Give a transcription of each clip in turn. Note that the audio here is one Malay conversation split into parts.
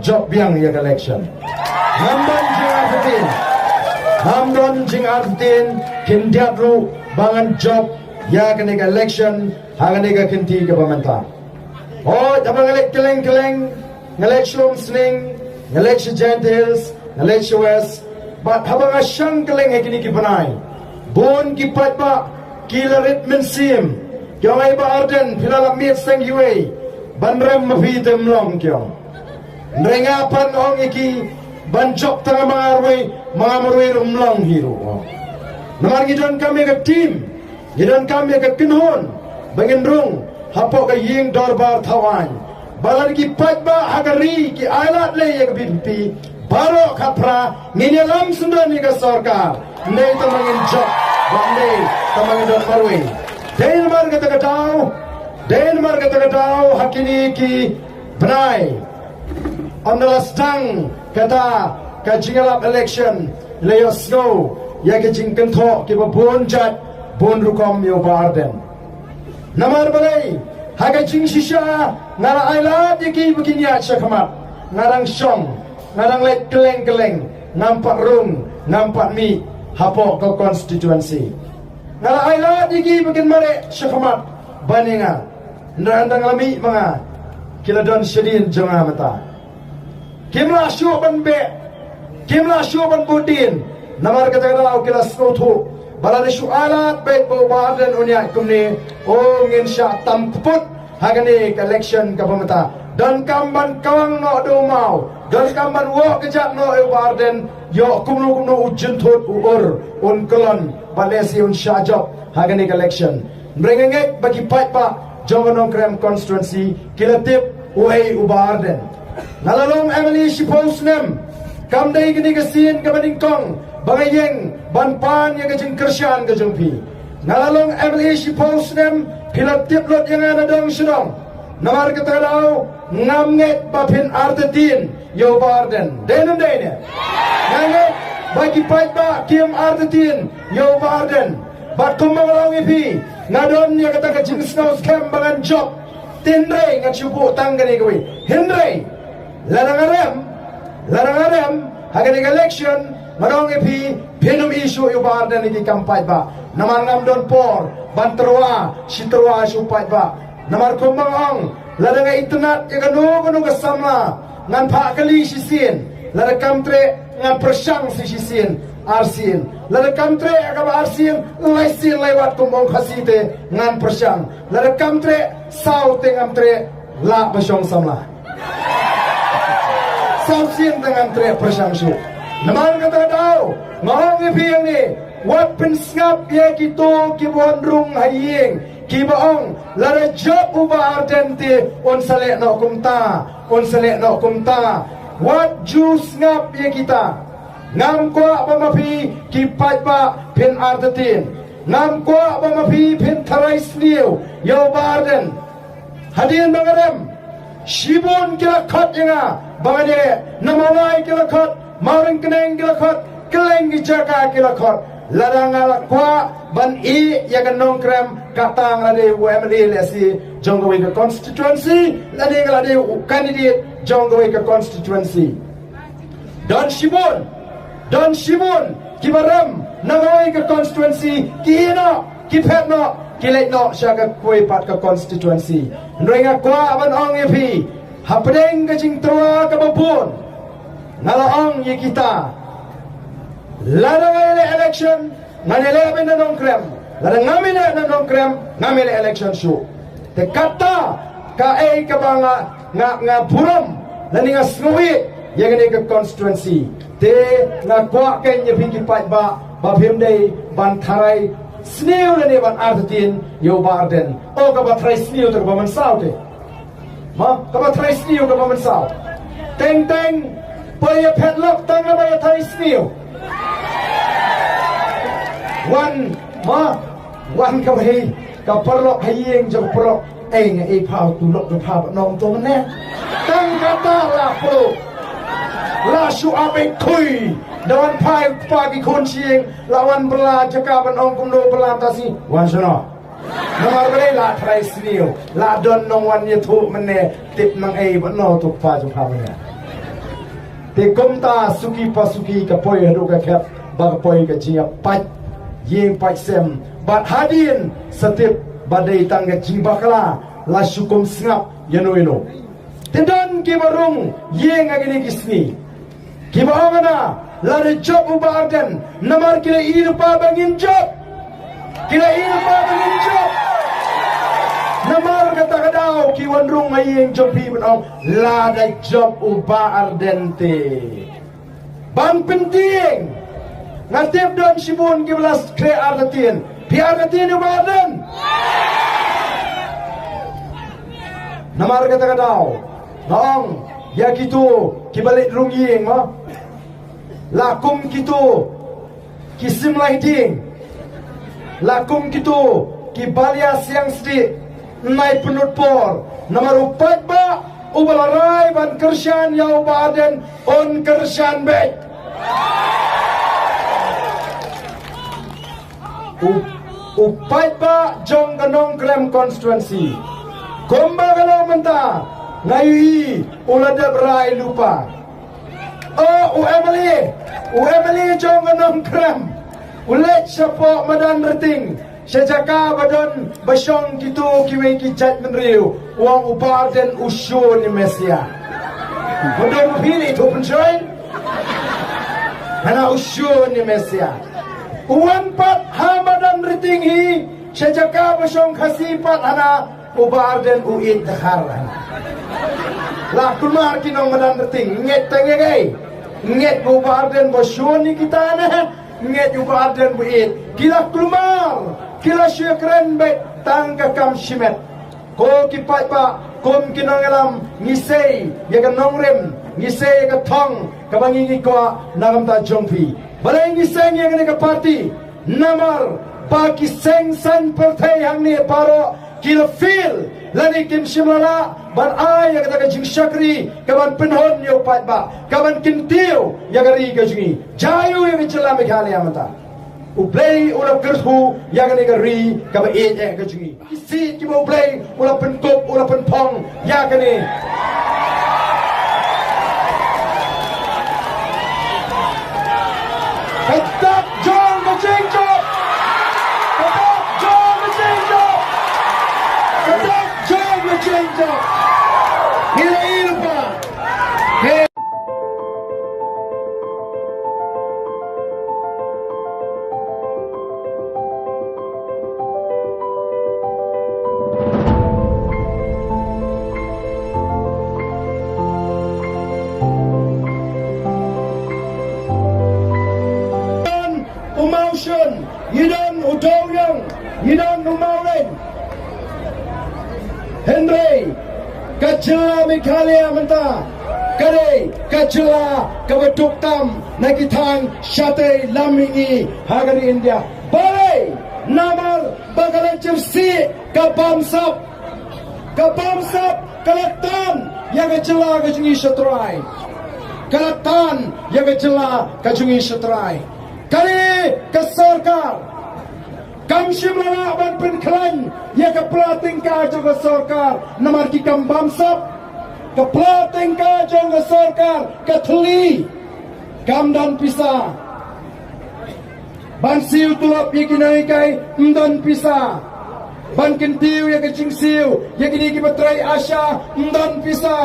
Job yang ya election. Hamdan jing artin. Hamdan jing artin kindiat ru bangan job ya kene election hangane ka kinti ke pemanta. Oh, abang ngelek keleng ngelek slum sling, ngelek gentles, ngelek west. But habang asyang keleng ekini ki panai. Bon ki patba kilarit mensim. Kyong ay ba arden pilala mit seng yuay. Banrem mafitem long kyong. Nrengapan ong iki banjok tanga mga marway rumlong hiro. Naman gidon kami ke team, gidon kami ke kinhon, bangin rung, hapo ka ying dorbar tawan. Balan ki patba agari ki alat le ye binti, baro kapra nginyalam sundan ni ka sarkar. Nei tamangin job, bandai tamangin don marway. Denmark kata tau hakini ki benai. Amdalas tang kata kajingalap election layos go ya kajing kento ki babon jat bon rukom yo barden namar balai haga jing shisha ngara aila diki begini aja kamat ngarang song ngarang let keleng nampak rung nampak mi hapo ke constituency ngara aila diki begin mare syakamat baninga nandang lami mga kiladon syedin jonga mata Kimla syuban be, kimla syuban budin. Namar kata kata kila skotu. Balade syualat baik bawa dan unya kumni. Oh nginsya tamput hagani election kapamata. Dan kamban kawang no do mau. Dan kamban wok kejak no ewarden. Yo kumno ujentut uur kelon balesi un syajab hagani election. Merengek bagi pak jangan krem constituency kila tip uai ubarden. Nalalong Emily Shiposnem kam dai gini kesin kabading kong bangayeng banpan yang kejeng kersian kejeng pi nalalong Emily Shiposnem pilot tiplot yang ada dong sedong namar kata dau ngamnget bapin artetin yo barden denum dene ngamnget bagi paitba kim artetin yo barden bat kumbang ipi ngadon yang kata kejeng snow scam bangan job tindre ngacubu tanggani kwi hindre Larang arem, hagani election, marong epi, penum isu ibar dan lagi kampai ba. Namar ngam don por, banterwa, sitrwa supai ba. Namar kumbang ong, larang internet, kanu kesamla, ngan pak kali sisin, larang kamtre, ngan persang sisin, arsin. Larang kamtre, agam arsin, laisin lewat kumbang khasite, ngan persang. Larang kamtre, saute ngamtre, la basyong samla. Samsin dengan tre persangsu. Naman kata tau, ngong ipiyang ni, wat pensngap ya kito kibuan rung haying, kibaong, lara job uba ardente, on salek no kumta, wat jus ngap ya kita, ngam kwa pamapi kipat pa pin ardetin, ngam kwa pamapi pin tarai sniu, yo barden, hadirin bangarem, Shibun kila kot yang bangade namawai kila kot maring keneng kila kot keleng gijaka kila kot ladang ala kwa ban I ya kanong krem katang lade UMD lesi jonggowi ke constituency lade candidate jonggowi ke constituency Don Shibun kibaram namawai ke constituency kihino kipetno kilek no syaga kuih pat ke constituency. Nrenga kwa aban ong epi. Hapedeng ke jing terwa ke babun. Ngala ong ye kita. Ladang ele election. Nganele ben nanong krem. Ladang ngamile nanong krem. Ngamile election show. Te kata ka ei ke banga nga buram. Nani nga snuwi. Yang ini ke constituency. Te nga kwa ken ye pingi pat ba. Babim day bantarai. Sneeuw na neban artetin yo barden. O kabatray sneeuw to kabaman sao te. Ma kabatray sneeuw kabaman sao. Teng paya petlok tang na baya tay sneeuw. Wan kabay kaparlok hayeng jog perlok. Nga pao tulok do pao nong to ne. Tang kata la pro. La syu abe kui. Dawan pai pagi kuncing lawan bela jakaban ong kumdo belantasi wan sono namar bele la trai sniu la don nong wan yetu mene tip nang ei no tu pa ju pa mene te komta suki pasuki ka poi hadu ka khat ba poi ka jinga pat yeng pai sem bat hadin setip badai tangga jimbakla la syukum sngap yanuino tendon ki barung yeng agini kisni ki bahana la de job ubarden namar kila irpa bangin job namar kata kadau ki wandrung ayeng job pi benong la de job ubarden te bang penting ngatip don sibun ki belas kre artin biar katin ubarden namar kata kadau nong ya gitu kibalik rungieng ma lakum gitu kisim lighting lakum gitu kibalia siang sedih nai penut por namar upat ba ubalarai ban kersyan ya ubaden on kersyan bet upat ba jong ganong krem constituency komba kalau mentah ngayui ulada berai lupa UMLA jong ganong krem ulet siapa madan reting sejaka badan basyong gitu kiweng kijat menriu uang upar dan usyun ni Mesia badan pilih tu pencoy hana usyun ni Mesia uang pat hamadan reting hi sejaka basyong khasipat hana ubar dan uin takharan lah kumar kinong madan reting nget tengegai nget ubar dan basyong ni kita na nget ubar dan uin kila kumar kila syukran bet tangka kam shimet ko kipat pa kom kinongalam ngisay yaga nongrem ngisay yaga thong kabangingi ko nagamta jongpi balay ngisay yaga ka party namar baki seng san partai hang ni paro kila feel lani kim shimala ban ay yaga ka jing shakri kaban penhon yo pat ba kaban kintiu yaga ri ka jingi jayu yaga chela mekhale amata uplay ula kerhu yang ni gari kaba ka jingi isi ki mo play ula penkop ula penpong yang ni tetap jong macengjo tetap jong macengjo tetap jong macengjo ila pa Yidon Udoyong, Yidon Umaulen, Henry, Kacela Mikhalia Menta, Kare, Kacela, Kabatuktam, Nakitang, Shate, Lamingi, Hagari India, Bale, Namal, Bagalanchir Si, Kabamsap, Kalatan, Yagacela, Kajungi Shatrai, Kalatan, Yagacela, Kajungi Shatrai. Kali ke sarkar kam shimla ban pen klan ya ke plating ka jong ke sarkar namar ki kam bamsap ke plating ka jong ke sarkar ke thli kam dan pisa ban siu tulap ye ki nai kai mdan pisa ban kentiu ya ke jing siu ya ki ki batrai asha mdan pisa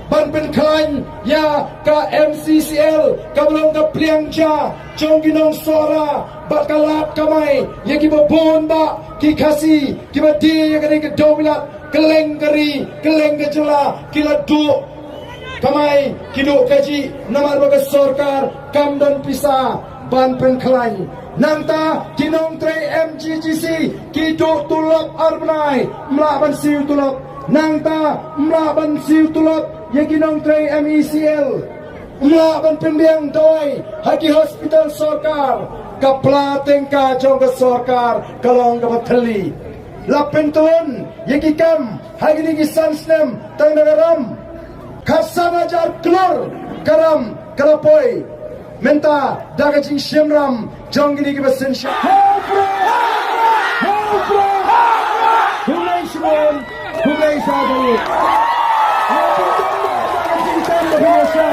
ban pen klan ya ka MCCL kablong ka pliangcha chong ginong sora bakalat kamay ya ki babon ba ki khasi ki badi ya kani ke domilat keleng kari keleng kecela kila du kamay kidu kaji namar baga sarkar kam dan pisa ban pen klan nangta kinong 3 MGGC kidu tulap arbnai mlaban siu tulap nangta mlaban siu tulap yakinong 3 MECL mlaban pembiang doi haki hospital sarkar kaplateng ka jong ka sarkar kalong ka bathali lapentun yakikam hagi ni sansnem tang nagaram khasanajar klor karam kalapoi menta dagajing shemram jong ni ki basen sha hulai shimon hulai sadari biasa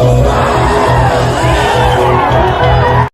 Ubra